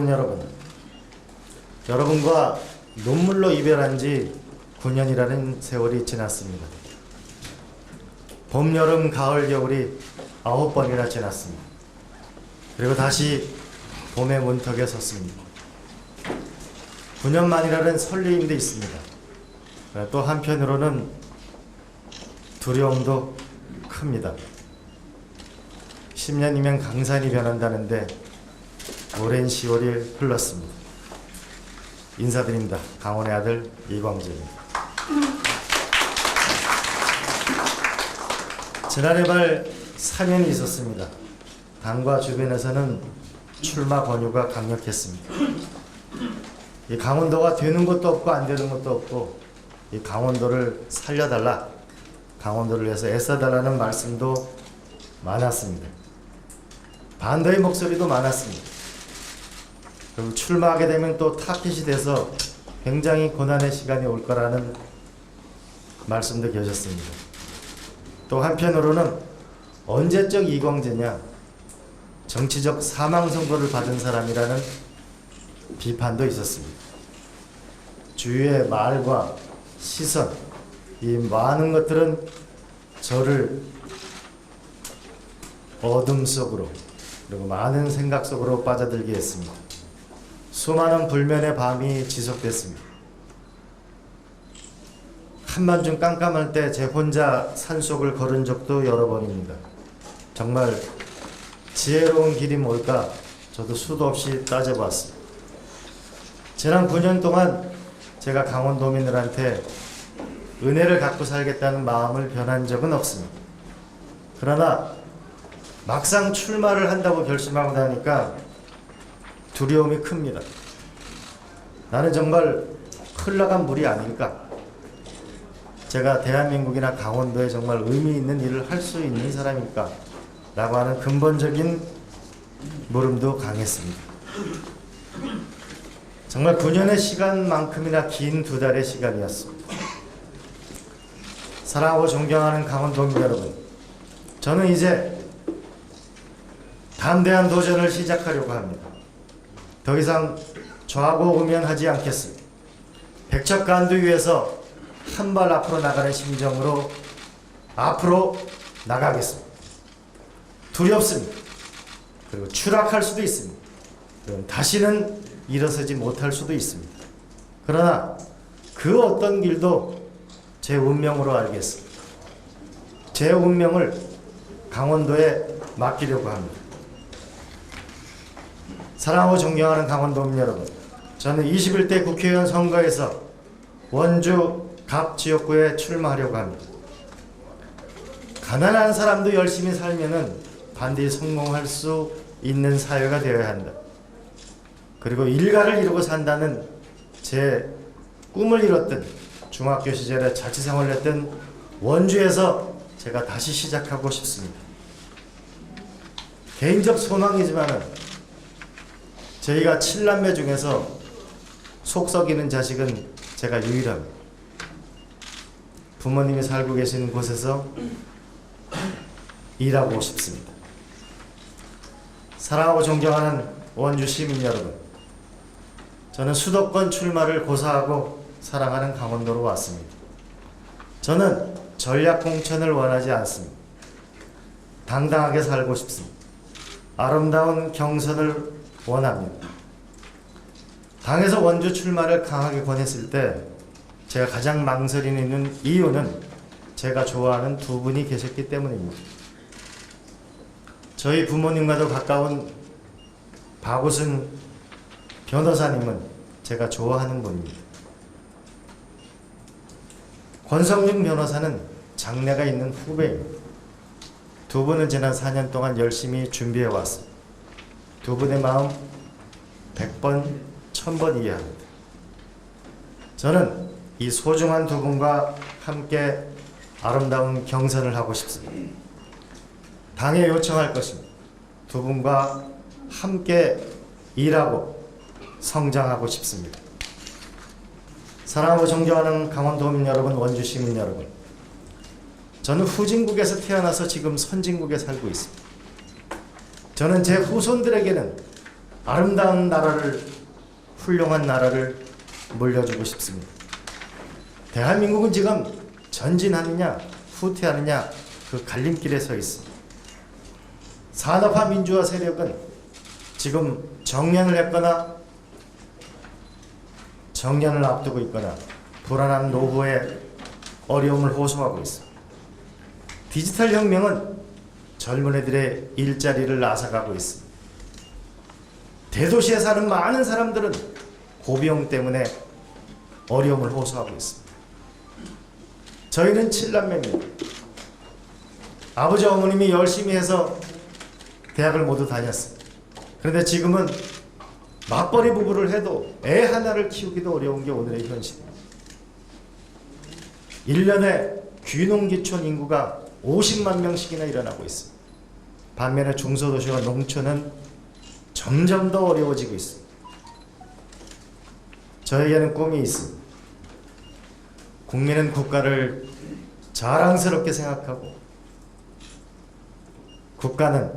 도민 여러분, 여러분과 눈물로 이별한 지 9년이라는 세월이 지났습니다. 봄, 여름, 가을, 겨울이 9번이나 지났습니다. 그리고 다시 봄의 문턱에 섰습니다. 9년 만이라는 설레임도 있습니다. 또 한편으로는 두려움도 큽니다. 10년이면 강산이 변한다는데 오랜 세월이 흘렀습니다. 인사드립니다. 강원의 아들 이광재입니다. 지난해 말 사면이 있었습니다. 당과 주변에서는 출마 권유가 강력했습니다. 이 강원도가 되는 것도 없고 안 되는 것도 없고 이 강원도를 살려달라, 강원도를 위해서 애써달라는 말씀도 많았습니다. 반대의 목소리도 많았습니다. 그리고 출마하게 되면 또 타깃이 돼서 굉장히 고난의 시간이 올 거라는 말씀도 계셨습니다. 또 한편으로는 언제적 이광재냐, 정치적 사망 선고를 받은 사람이라는 비판도 있었습니다. 주위의 말과 시선, 이 많은 것들은 저를 어둠 속으로 그리고 많은 생각 속으로 빠져들게 했습니다. 수많은 불면의 밤이 지속됐습니다. 한밤중 깜깜할 때 제 혼자 산속을 걸은 적도 여러 번입니다. 정말 지혜로운 길이 뭘까 저도 수도 없이 따져봤습니다. 지난 9년 동안 제가 강원도민들한테 은혜를 갖고 살겠다는 마음을 변한 적은 없습니다. 그러나 막상 출마를 한다고 결심하고 나니까 두려움이 큽니다. 나는 정말 흘러간 물이 아닐까? 제가 대한민국이나 강원도에 정말 의미 있는 일을 할 수 있는 사람일까? 라고 하는 근본적인 물음도 강했습니다. 정말 9년의 시간만큼이나 긴 2달의 시간이었습니다. 사랑하고 존경하는 강원도민 여러분, 저는 이제 담대한 도전을 시작하려고 합니다. 더 이상 좌고우면하지 않겠습니다. 백척간도 위에서 한 발 앞으로 나가는 심정으로 앞으로 나가겠습니다. 두렵습니다. 그리고 추락할 수도 있습니다. 그럼 다시는 일어서지 못할 수도 있습니다. 그러나 그 어떤 길도 제 운명으로 알겠습니다. 제 운명을 강원도에 맡기려고 합니다. 사랑하고 존경하는 강원도민 여러분, 저는 21대 국회의원 선거에서 원주 갑 지역구에 출마하려고 합니다. 가난한 사람도 열심히 살면은 반드시 성공할 수 있는 사회가 되어야 한다. 그리고 일가를 이루고 산다는 제 꿈을 이뤘던 중학교 시절에 자취생활을 했던 원주에서 제가 다시 시작하고 싶습니다. 개인적 소망이지만은 저희가 7남매 중에서 속 썩이는 자식은 제가 유일합니다. 부모님이 살고 계시는 곳에서 일하고 싶습니다. 사랑하고 존경하는 원주 시민 여러분, 저는 수도권 출마를 고사하고 사랑하는 강원도로 왔습니다. 저는 전략 공천을 원하지 않습니다. 당당하게 살고 싶습니다. 아름다운 경선을 원합니다. 당에서 원주 출마를 강하게 권했을 때 제가 가장 망설이는 이유는 제가 좋아하는 두 분이 계셨기 때문입니다. 저희 부모님과도 가까운 박우순 변호사님은 제가 좋아하는 분입니다. 권성윤 변호사는 장래가 있는 후배입니다. 두 분은 지난 4년 동안 열심히 준비해 왔습니다. 두 분의 마음 100번, 1000번 이해합니다. 저는 이 소중한 두 분과 함께 아름다운 경선을 하고 싶습니다. 당에 요청할 것입니다. 두 분과 함께 일하고 성장하고 싶습니다. 사랑하고 존경하는 강원도민 여러분, 원주 시민 여러분, 저는 후진국에서 태어나서 지금 선진국에 살고 있습니다. 저는 제 후손들에게는 아름다운 나라를, 훌륭한 나라를 물려주고 싶습니다. 대한민국은 지금 전진하느냐 후퇴하느냐 그 갈림길에 서 있습니다. 산업화 민주화 세력은 지금 정년을 했거나 정년을 앞두고 있거나 불안한 노후에 어려움을 호소하고 있습니다. 디지털 혁명은 젊은 애들의 일자리를 앗아가고 있습니다. 대도시에 사는 많은 사람들은 고비용 때문에 어려움을 호소하고 있습니다. 저희는 7남매입니다. 아버지 어머님이 열심히 해서 대학을 모두 다녔습니다. 그런데 지금은 맞벌이 부부를 해도 애 하나를 키우기도 어려운 게 오늘의 현실입니다. 1년에 귀농귀촌 인구가 50만 명씩이나 일어나고 있습니다. 반면에 중소도시와 농촌은 점점 더 어려워지고 있습니다. 저에게는 꿈이 있습니다. 국민은 국가를 자랑스럽게 생각하고 국가는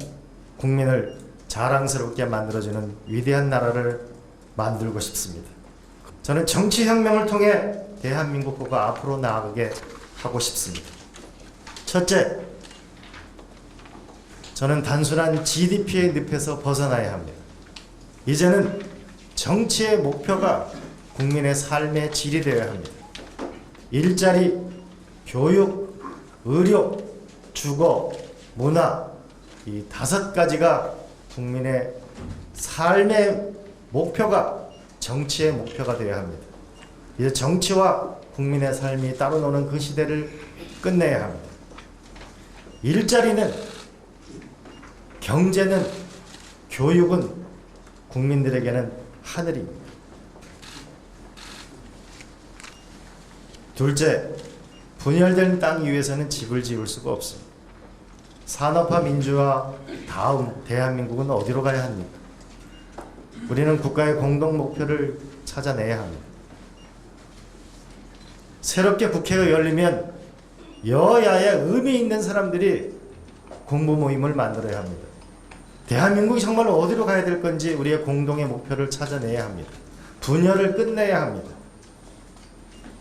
국민을 자랑스럽게 만들어주는 위대한 나라를 만들고 싶습니다. 저는 정치혁명을 통해 대한민국과 앞으로 나아가게 하고 싶습니다. 첫째, 저는 단순한 GDP의 늪에서 벗어나야 합니다. 이제는 정치의 목표가 국민의 삶의 질이 되어야 합니다. 일자리, 교육, 의료, 주거, 문화, 이 5가지가 국민의 삶의 목표가 정치의 목표가 되어야 합니다. 이제 정치와 국민의 삶이 따로 노는 그 시대를 끝내야 합니다. 일자리는, 경제는, 교육은 국민들에게는 하늘입니다. 둘째, 분열된 땅 위에서는 집을 지을 수가 없습니다. 산업화 민주화 다음 대한민국은 어디로 가야 합니까? 우리는 국가의 공동 목표를 찾아내야 합니다. 새롭게 국회가 열리면 여야의 의미 있는 사람들이 공부 모임을 만들어야 합니다. 대한민국이 정말 어디로 가야 될 건지 우리의 공동의 목표를 찾아내야 합니다. 분열을 끝내야 합니다.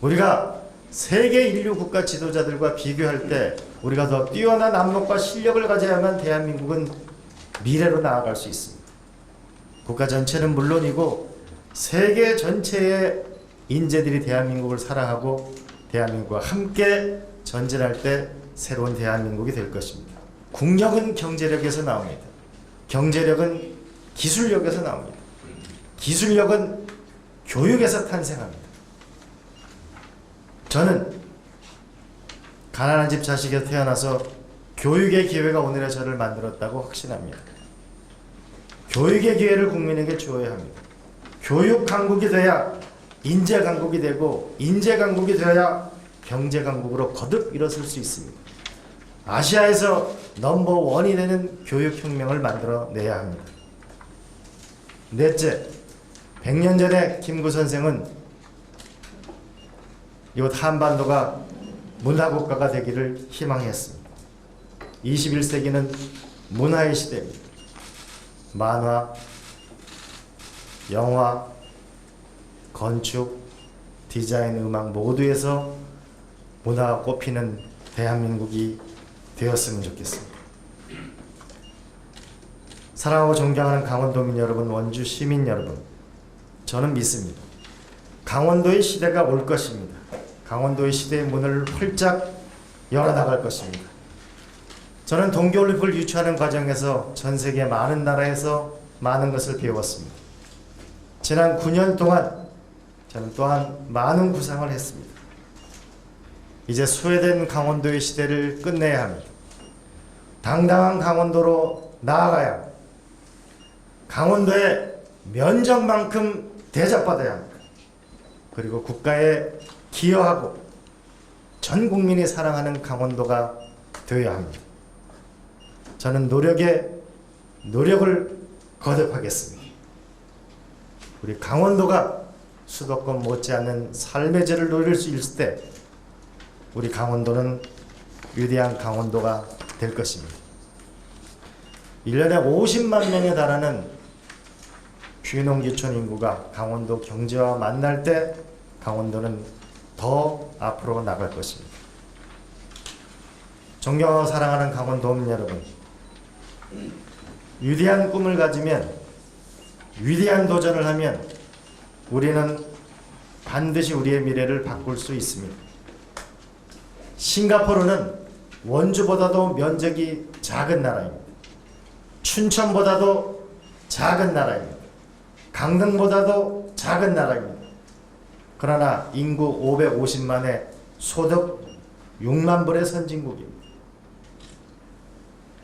우리가 세계 인류 국가 지도자들과 비교할 때 우리가 더 뛰어난 안목과 실력을 가져야만 대한민국은 미래로 나아갈 수 있습니다. 국가 전체는 물론이고 세계 전체의 인재들이 대한민국을 사랑하고 대한민국과 함께 전진할 때 새로운 대한민국이 될 것입니다. 국력은 경제력에서 나옵니다. 경제력은 기술력에서 나옵니다. 기술력은 교육에서 탄생합니다. 저는 가난한 집 자식에서 태어나서 교육의 기회가 오늘의 저를 만들었다고 확신합니다. 교육의 기회를 국민에게 주어야 합니다. 교육 강국이 돼야 인재 강국이 되고 인재 강국이 되어야 경제 강국으로 거듭 일어설 수 있습니다. 아시아에서 넘버원이 되는 교육혁명을 만들어내야 합니다. 넷째, 100년 전에 김구 선생은 이곳 한반도가 문화국가가 되기를 희망했습니다. 21세기는 문화의 시대입니다. 만화, 영화, 건축, 디자인, 음악 모두에서 문화가 꼽히는 대한민국이 되었으면 좋겠습니다. 사랑하고 존경하는 강원도민 여러분, 원주 시민 여러분, 저는 믿습니다. 강원도의 시대가 올 것입니다. 강원도의 시대의 문을 활짝 열어나갈 것입니다. 저는 동계올림픽을 유치하는 과정에서 전 세계 많은 나라에서 많은 것을 배웠습니다. 지난 9년 동안 저는 또한 많은 구상을 했습니다. 이제 소외된 강원도의 시대를 끝내야 합니다. 당당한 강원도로 나아가야 합니다. 강원도의 면적만큼 대접받아야 합니다. 그리고 국가에 기여하고 전 국민이 사랑하는 강원도가 되어야 합니다. 저는 노력을 거듭하겠습니다. 우리 강원도가 수도권 못지않은 삶의 질을 누릴 수 있을 때 우리 강원도는 위대한 강원도가 될 것입니다. 1년에 50만 명에 달하는 귀농귀촌 인구가 강원도 경제와 만날 때 강원도는 더 앞으로 나갈 것입니다. 존경하고 사랑하는 강원도민 여러분, 위대한 꿈을 가지면, 위대한 도전을 하면 우리는 반드시 우리의 미래를 바꿀 수 있습니다. 싱가포르는 원주보다도 면적이 작은 나라입니다. 춘천보다도 작은 나라입니다. 강릉보다도 작은 나라입니다. 그러나 인구 550만에 소득 6만 불의 선진국입니다.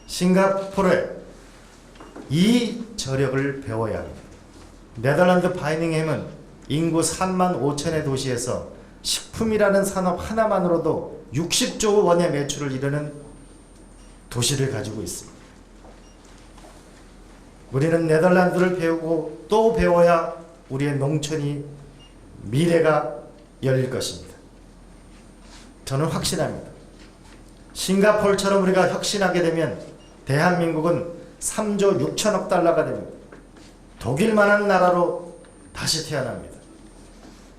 싱가포르에 이 저력을 배워야 합니다. 네덜란드 바이닝햄은 인구 3만 5천의 도시에서 식품이라는 산업 하나만으로도 60조 원의 매출을 이루는 도시를 가지고 있습니다. 우리는 네덜란드를 배우고 또 배워야 우리의 농촌이 미래가 열릴 것입니다. 저는 확신합니다. 싱가포르처럼 우리가 혁신하게 되면 대한민국은 3조 6천억 달러가 됩니다. 독일만한 나라로 다시 태어납니다.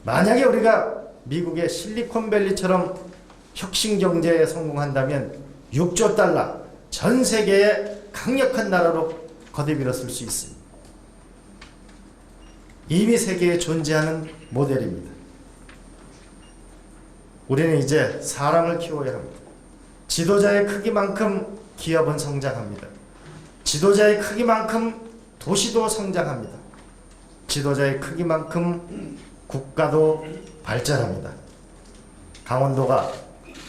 만약에 우리가 미국의 실리콘밸리처럼 혁신 경제에 성공한다면 6조 달러, 전 세계의 강력한 나라로 거듭일어설 수 있습니다. 이미 세계에 존재하는 모델입니다. 우리는 이제 사람을 키워야 합니다. 지도자의 크기만큼 기업은 성장합니다. 지도자의 크기만큼 도시도 성장합니다. 지도자의 크기만큼 국가도 발전합니다. 강원도가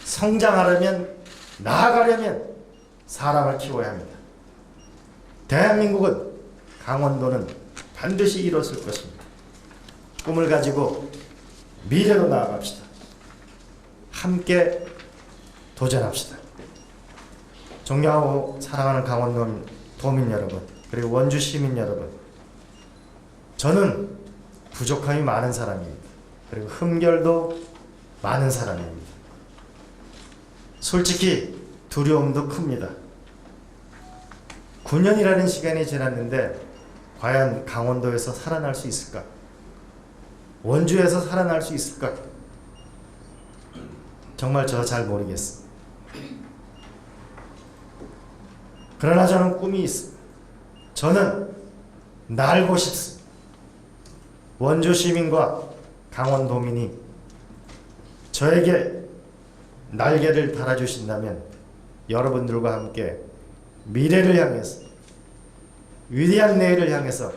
성장하려면, 나아가려면 사람을 키워야 합니다. 대한민국은, 강원도는 반드시 이뤘을 것입니다. 꿈을 가지고 미래로 나아갑시다. 함께 도전합시다. 존경하고 사랑하는 강원도 도민 여러분, 그리고 원주 시민 여러분, 저는 부족함이 많은 사람입니다. 그리고 흠결도 많은 사람입니다. 솔직히 두려움도 큽니다. 9년이라는 시간이 지났는데 과연 강원도에서 살아날 수 있을까? 원주에서 살아날 수 있을까? 정말 저 잘 모르겠습니다. 그러나 저는 꿈이 있습니다. 저는 날고 싶습니다. 원주 시민과 강원도민이 저에게 날개를 달아주신다면 여러분들과 함께 미래를 향해서, 위대한 내일을 향해서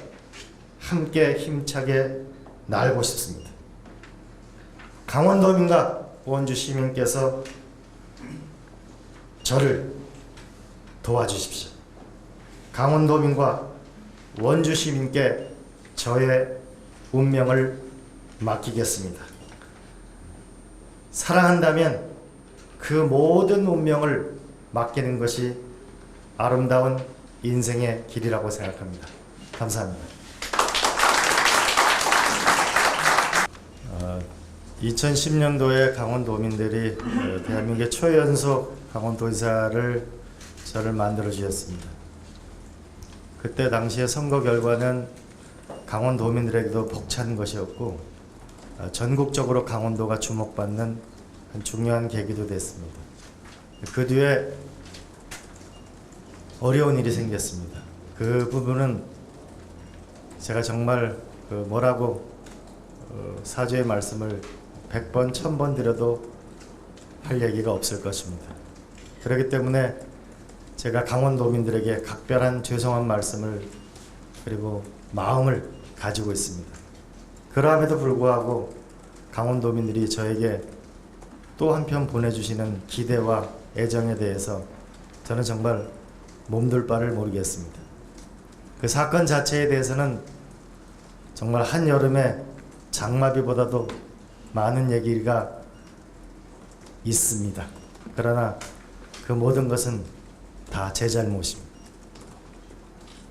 함께 힘차게 날고 싶습니다. 강원도민과 원주 시민께서 저를 도와주십시오. 강원도민과 원주 시민께 저의 운명을 맡기겠습니다. 사랑한다면 그 모든 운명을 맡기는 것이 아름다운 인생의 길이라고 생각합니다. 감사합니다. 2010년도에 강원도민들이 대한민국의 초연속 강원도지사를 저를 만들어 주셨습니다. 그때 당시의 선거 결과는 강원도민들에게도 벅찬 것이었고 전국적으로 강원도가 주목받는 한 중요한 계기도 됐습니다. 그 뒤에 어려운 일이 생겼습니다. 그 부분은 제가 정말 뭐라고 사죄의 말씀을 100번, 1000번 드려도 할 얘기가 없을 것입니다. 그렇기 때문에 제가 강원도민들에게 각별한 죄송한 말씀을 그리고 마음을 가지고 있습니다. 그러함에도 불구하고 강원도민들이 저에게 또 한편 보내주시는 기대와 애정에 대해서 저는 정말 몸둘 바를 모르겠습니다. 그 사건 자체에 대해서는 정말 한여름에 장마비보다도 많은 얘기가 있습니다. 그러나 그 모든 것은 다 제 잘못입니다.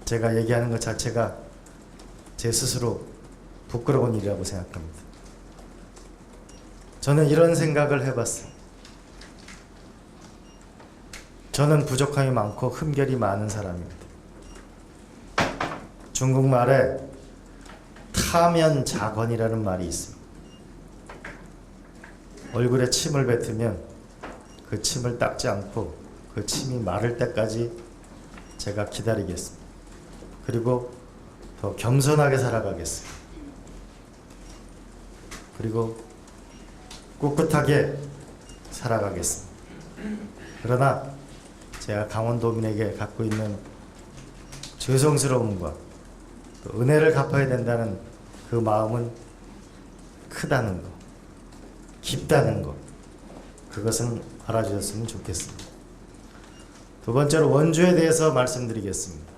제가 얘기하는 것 자체가 제 스스로 부끄러운 일이라고 생각합니다. 저는 이런 생각을 해봤어요. 저는 부족함이 많고 흠결이 많은 사람입니다. 중국말에 사면자건이라는 말이 있습니다. 얼굴에 침을 뱉으면 그 침을 닦지 않고 그 침이 마를 때까지 제가 기다리겠습니다. 그리고 더 겸손하게 살아가겠습니다. 그리고 꿋꿋하게 살아가겠습니다. 그러나 제가 강원도민에게 갖고 있는 죄송스러움과 또 은혜를 갚아야 된다는 그 마음은 크다는 것, 깊다는 것, 그것은 알아주셨으면 좋겠습니다. 두 번째로 원주에 대해서 말씀드리겠습니다.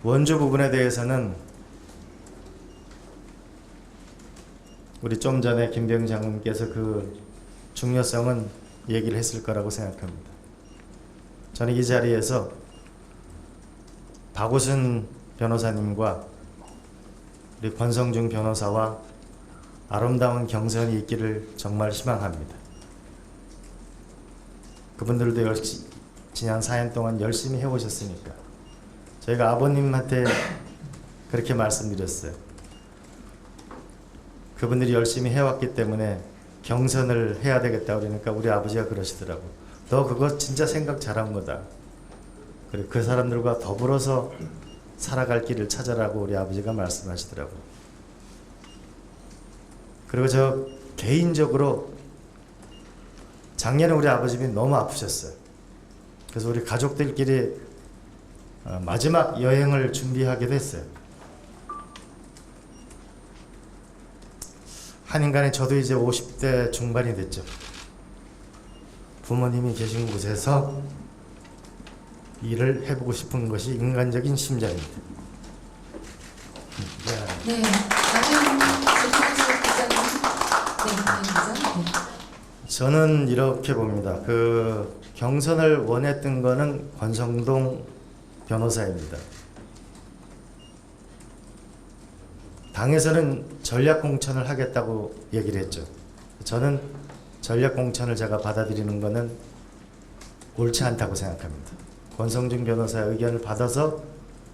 원주 부분에 대해서는 우리 좀 전에 김병 장군께서 그 중요성은 얘기를 했을 거라고 생각합니다. 저는 이 자리에서 박우순 변호사님과 우리 권성중 변호사와 아름다운 경선이 있기를 정말 희망합니다. 그분들도 지난 4년 동안 열심히 해오셨으니까 저희가 아버님한테 그렇게 말씀드렸어요. 그분들이 열심히 해왔기 때문에 경선을 해야 되겠다 그러니까 우리 아버지가 그러시더라고. 너 그거 진짜 생각 잘한 거다. 그리고 그 사람들과 더불어서 살아갈 길을 찾아라고 우리 아버지가 말씀하시더라고. 그리고 저 개인적으로 작년에 우리 아버님이 너무 아프셨어요. 그래서 우리 가족들끼리 마지막 여행을 준비하게 됐어요. 한인간에 저도 이제 50대 중반이 됐죠. 부모님이 계신 곳에서 일을 해보고 싶은 것이 인간적인 심정입니다. 네, 다른 질문하실 기자님. 네. 저는 이렇게 봅니다. 그 경선을 원했던 거는 권성동 변호사입니다. 당에서는 전략공천을 하겠다고 얘기를 했죠. 저는 전략공천을 제가 받아들이는 거는 옳지 않다고 생각합니다. 권성중 변호사의 의견을 받아서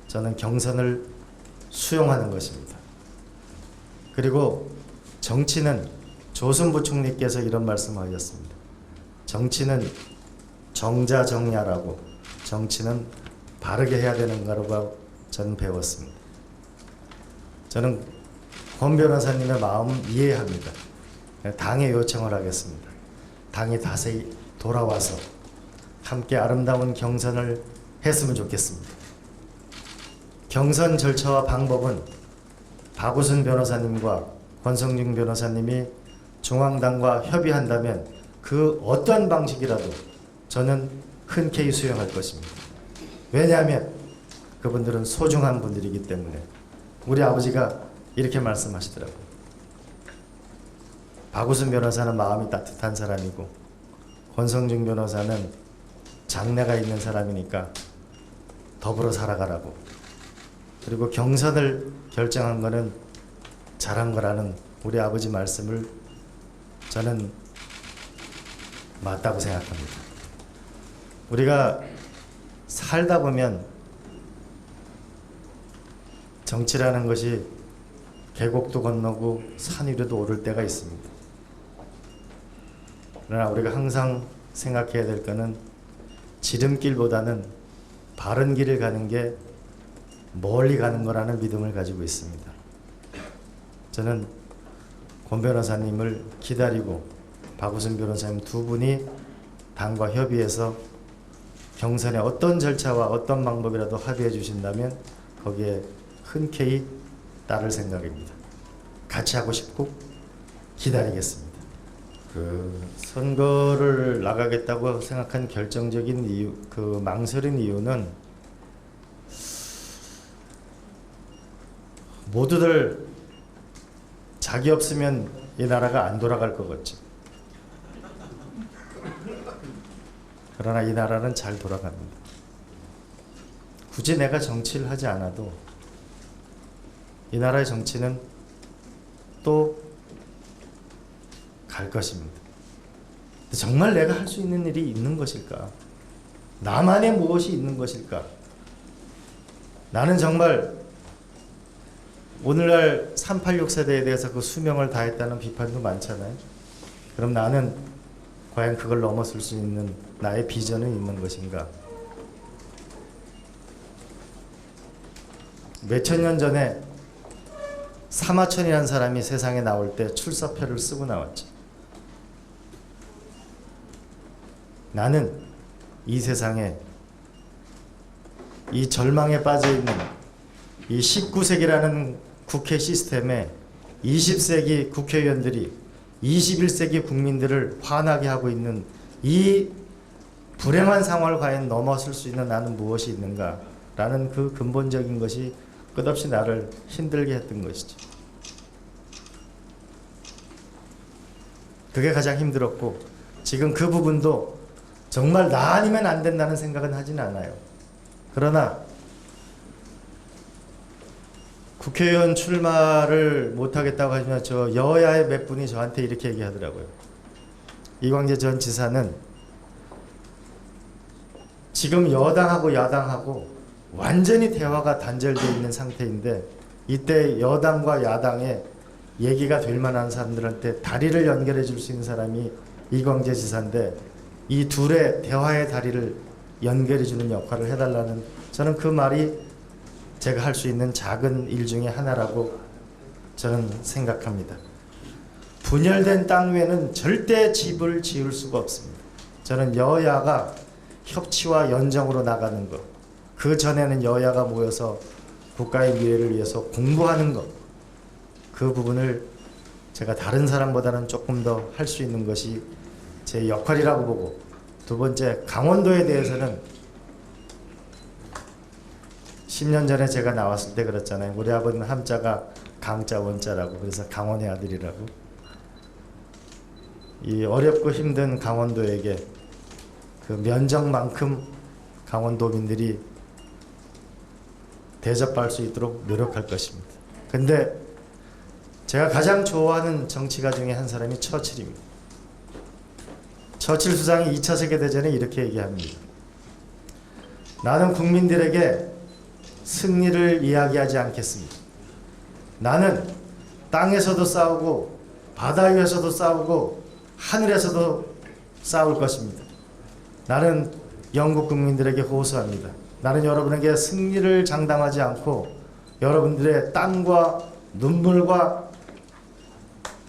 저는 경선을 수용하는 것입니다. 그리고 정치는 조순 부총리께서 이런 말씀하셨습니다. 정치는 정자정야라고, 정치는 바르게 해야 되는 거라고 저는 배웠습니다. 저는 권 변호사님의 마음 이해합니다. 당에 요청을 하겠습니다. 당이 다시 돌아와서 함께 아름다운 경선을 했으면 좋겠습니다. 경선 절차와 방법은 박우순 변호사님과 권성중 변호사님이 중앙당과 협의한다면 그 어떤 방식이라도 저는 흔쾌히 수용할 것입니다. 왜냐하면 그분들은 소중한 분들이기 때문에. 우리 아버지가 이렇게 말씀하시더라고요. 박우순 변호사는 마음이 따뜻한 사람이고 권성중 변호사는 장래가 있는 사람이니까 더불어 살아가라고. 그리고 경선을 결정한 거는 잘한 거라는 우리 아버지 말씀을 저는 맞다고 생각합니다. 우리가 살다 보면 정치라는 것이 계곡도 건너고 산 위로도 오를 때가 있습니다. 그러나 우리가 항상 생각해야 될 것은 지름길보다는 바른 길을 가는 게 멀리 가는 거라는 믿음을 가지고 있습니다. 저는 권 변호사님을 기다리고 박우순 변호사님 두 분이 당과 협의해서 경선의 어떤 절차와 어떤 방법이라도 합의해 주신다면 거기에 흔쾌히 따를 생각입니다. 같이 하고 싶고 기다리겠습니다. 그 선거를 나가겠다고 생각한 결정적인 이유, 그 망설인 이유는 모두들 자기 없으면 이 나라가 안 돌아갈 것 같죠. 그러나 이 나라는 잘 돌아갑니다. 굳이 내가 정치를 하지 않아도 이 나라의 정치는 또 갈 것입니다. 정말 내가 할 수 있는 일이 있는 것일까? 나만의 무엇이 있는 것일까? 나는 정말 오늘날 386 세대에 대해서 그 수명을 다했다는 비판도 많잖아요. 그럼 나는 과연 그걸 넘어설 수 있는 나의 비전은 있는 것인가? 몇천 년 전에 사마천이라는 사람이 세상에 나올 때 출사표를 쓰고 나왔죠. 나는 이 세상에 이 절망에 빠져있는 이 19세기라는 국회 시스템에 20세기 국회의원들이 21세기 국민들을 화나게 하고 있는 이 불행한 상황을 과연 넘어설 수 있는 나는 무엇이 있는가 라는 그 근본적인 것이 끝없이 나를 힘들게 했던 것이죠. 그게 가장 힘들었고 지금 그 부분도 정말 나 아니면 안 된다는 생각은 하진 않아요. 그러나 국회의원 출마를 못하겠다고 하지만 저 여야의 몇 분이 저한테 이렇게 얘기하더라고요. 이광재 전 지사는 지금 여당하고 야당하고 완전히 대화가 단절되어 있는 상태인데 이때 여당과 야당의 얘기가 될 만한 사람들한테 다리를 연결해 줄 수 있는 사람이 이광재 지사인데 이 둘의 대화의 다리를 연결해 주는 역할을 해달라는 저는 그 말이 제가 할 수 있는 작은 일 중에 하나라고 저는 생각합니다. 분열된 땅 위에는 절대 집을 지을 수가 없습니다. 저는 여야가 협치와 연정으로 나가는 것, 그 전에는 여야가 모여서 국가의 미래를 위해서 공부하는 것, 그 부분을 제가 다른 사람보다는 조금 더 할 수 있는 것이 제 역할이라고 보고, 두 번째, 강원도에 대해서는 10년 전에 제가 나왔을 때 그랬잖아요. 우리 아버지는 함자가 강자 원자라고, 그래서 강원의 아들이라고. 이 어렵고 힘든 강원도에게 그 면적만큼 강원도민들이 대접할 수 있도록 노력할 것입니다. 근데 제가 가장 좋아하는 정치가 중에 한 사람이 처칠입니다. 처칠 수상이 2차 세계대전에 이렇게 얘기합니다. 나는 국민들에게 승리를 이야기하지 않겠습니다. 나는 땅에서도 싸우고 바다 위에서도 싸우고 하늘에서도 싸울 것입니다. 나는 영국 국민들에게 호소합니다. 나는 여러분에게 승리를 장담하지 않고 여러분들의 땀과 눈물과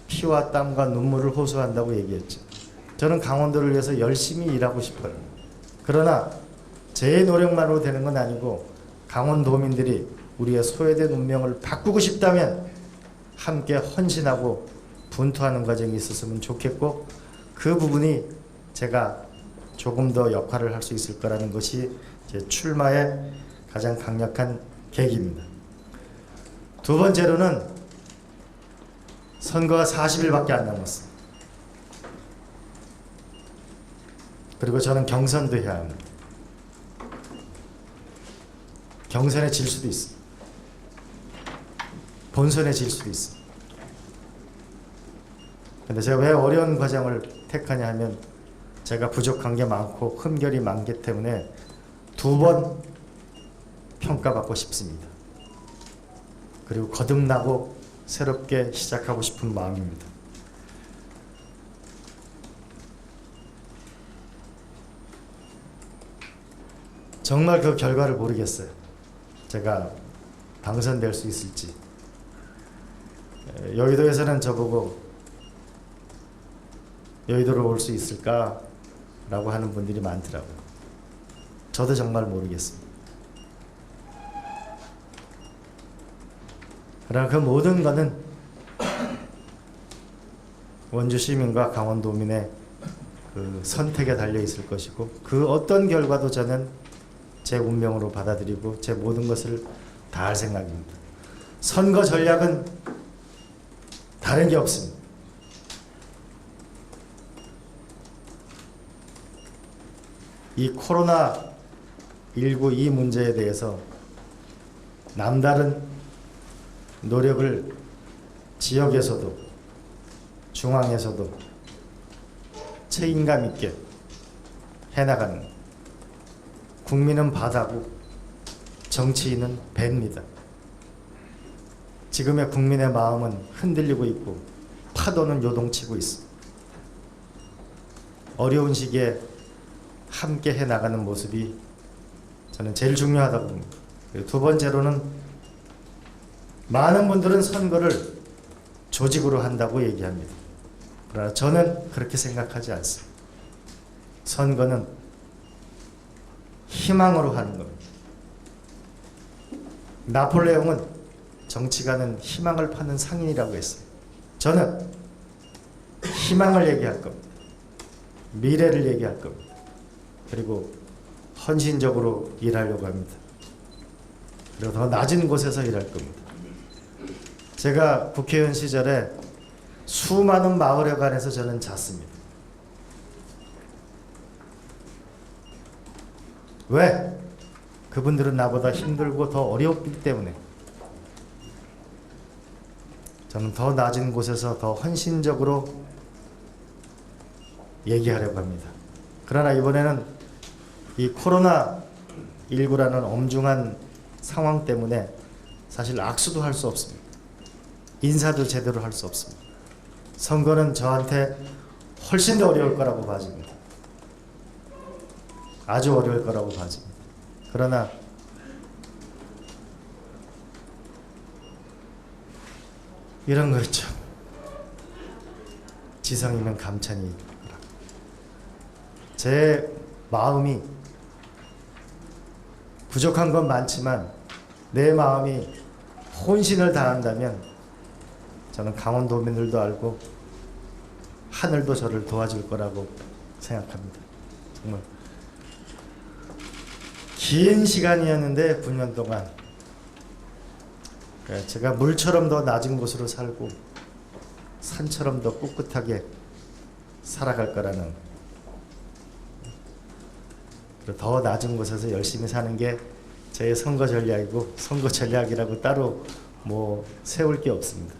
피와 땀과 눈물을 호소한다고 얘기했죠. 저는 강원도를 위해서 열심히 일하고 싶어요. 그러나 제 노력만으로 되는 건 아니고 강원도민들이 우리의 소외된 운명을 바꾸고 싶다면 함께 헌신하고 분투하는 과정이 있었으면 좋겠고, 그 부분이 제가 조금 더 역할을 할 수 있을 거라는 것이 제 출마의 가장 강력한 계기입니다. 두 번째로는 선거가 40일밖에 안 남았어요. 그리고 저는 경선도 해야 합니다. 경선에 질 수도 있어. 본선에 질 수도 있어. 근데 제가 왜 어려운 과정을 택하냐 하면 제가 부족한 게 많고 흠결이 많기 때문에 2번 평가받고 싶습니다. 그리고 거듭나고 새롭게 시작하고 싶은 마음입니다. 정말 그 결과를 모르겠어요. 제가 당선될 수 있을지. 여의도에서는 저보고 여의도로 올 수 있을까? 라고 하는 분들이 많더라고요. 저도 정말 모르겠습니다. 그러나 그 모든 것은 원주 시민과 강원도민의 그 선택에 달려 있을 것이고, 그 어떤 결과도 저는 제 운명으로 받아들이고 제 모든 것을 다할 생각입니다. 선거 전략은 다른 게 없습니다. 이 코로나19 이 문제에 대해서 남다른 노력을 지역에서도 중앙에서도 책임감 있게 해나가는, 국민은 바다고 정치인은 배입니다. 지금의 국민의 마음은 흔들리고 있고 파도는 요동치고 있어. 어려운 시기에 함께 해 나가는 모습이 저는 제일 중요하다고 봅니다. 그리고 두 번째로는 많은 분들은 선거를 조직으로 한다고 얘기합니다. 그러나 저는 그렇게 생각하지 않습니다. 선거는 희망으로 하는 겁니다. 나폴레옹은 정치가는 희망을 파는 상인이라고 했어요. 저는 희망을 얘기할 겁니다. 미래를 얘기할 겁니다. 그리고 헌신적으로 일하려고 합니다. 그리고 더 낮은 곳에서 일할 겁니다. 제가 국회의원 시절에 수많은 마을에 관해서 저는 잤습니다. 왜? 그분들은 나보다 힘들고 더 어렵기 때문에. 저는 더 낮은 곳에서 더 헌신적으로 얘기하려고 합니다. 그러나 이번에는 이 코로나19라는 엄중한 상황 때문에 사실 악수도 할 수 없습니다. 인사도 제대로 할 수 없습니다. 선거는 저한테 훨씬 더 어려울 거라고 봐집니다. 아주 어려울 거라고 봐집니다. 그러나 이런 거 있죠. 지성이면 감찬이. 제 마음이 부족한 건 많지만 내 마음이 혼신을 다한다면 저는 강원도민들도 알고 하늘도 저를 도와줄 거라고 생각합니다. 정말 긴 시간이었는데 9년 동안 제가 물처럼 더 낮은 곳으로 살고 산처럼 더 꿋꿋하게 살아갈 거라는, 더 낮은 곳에서 열심히 사는 게 제 선거 전략이고, 선거 전략이라고 따로 뭐 세울 게 없습니다.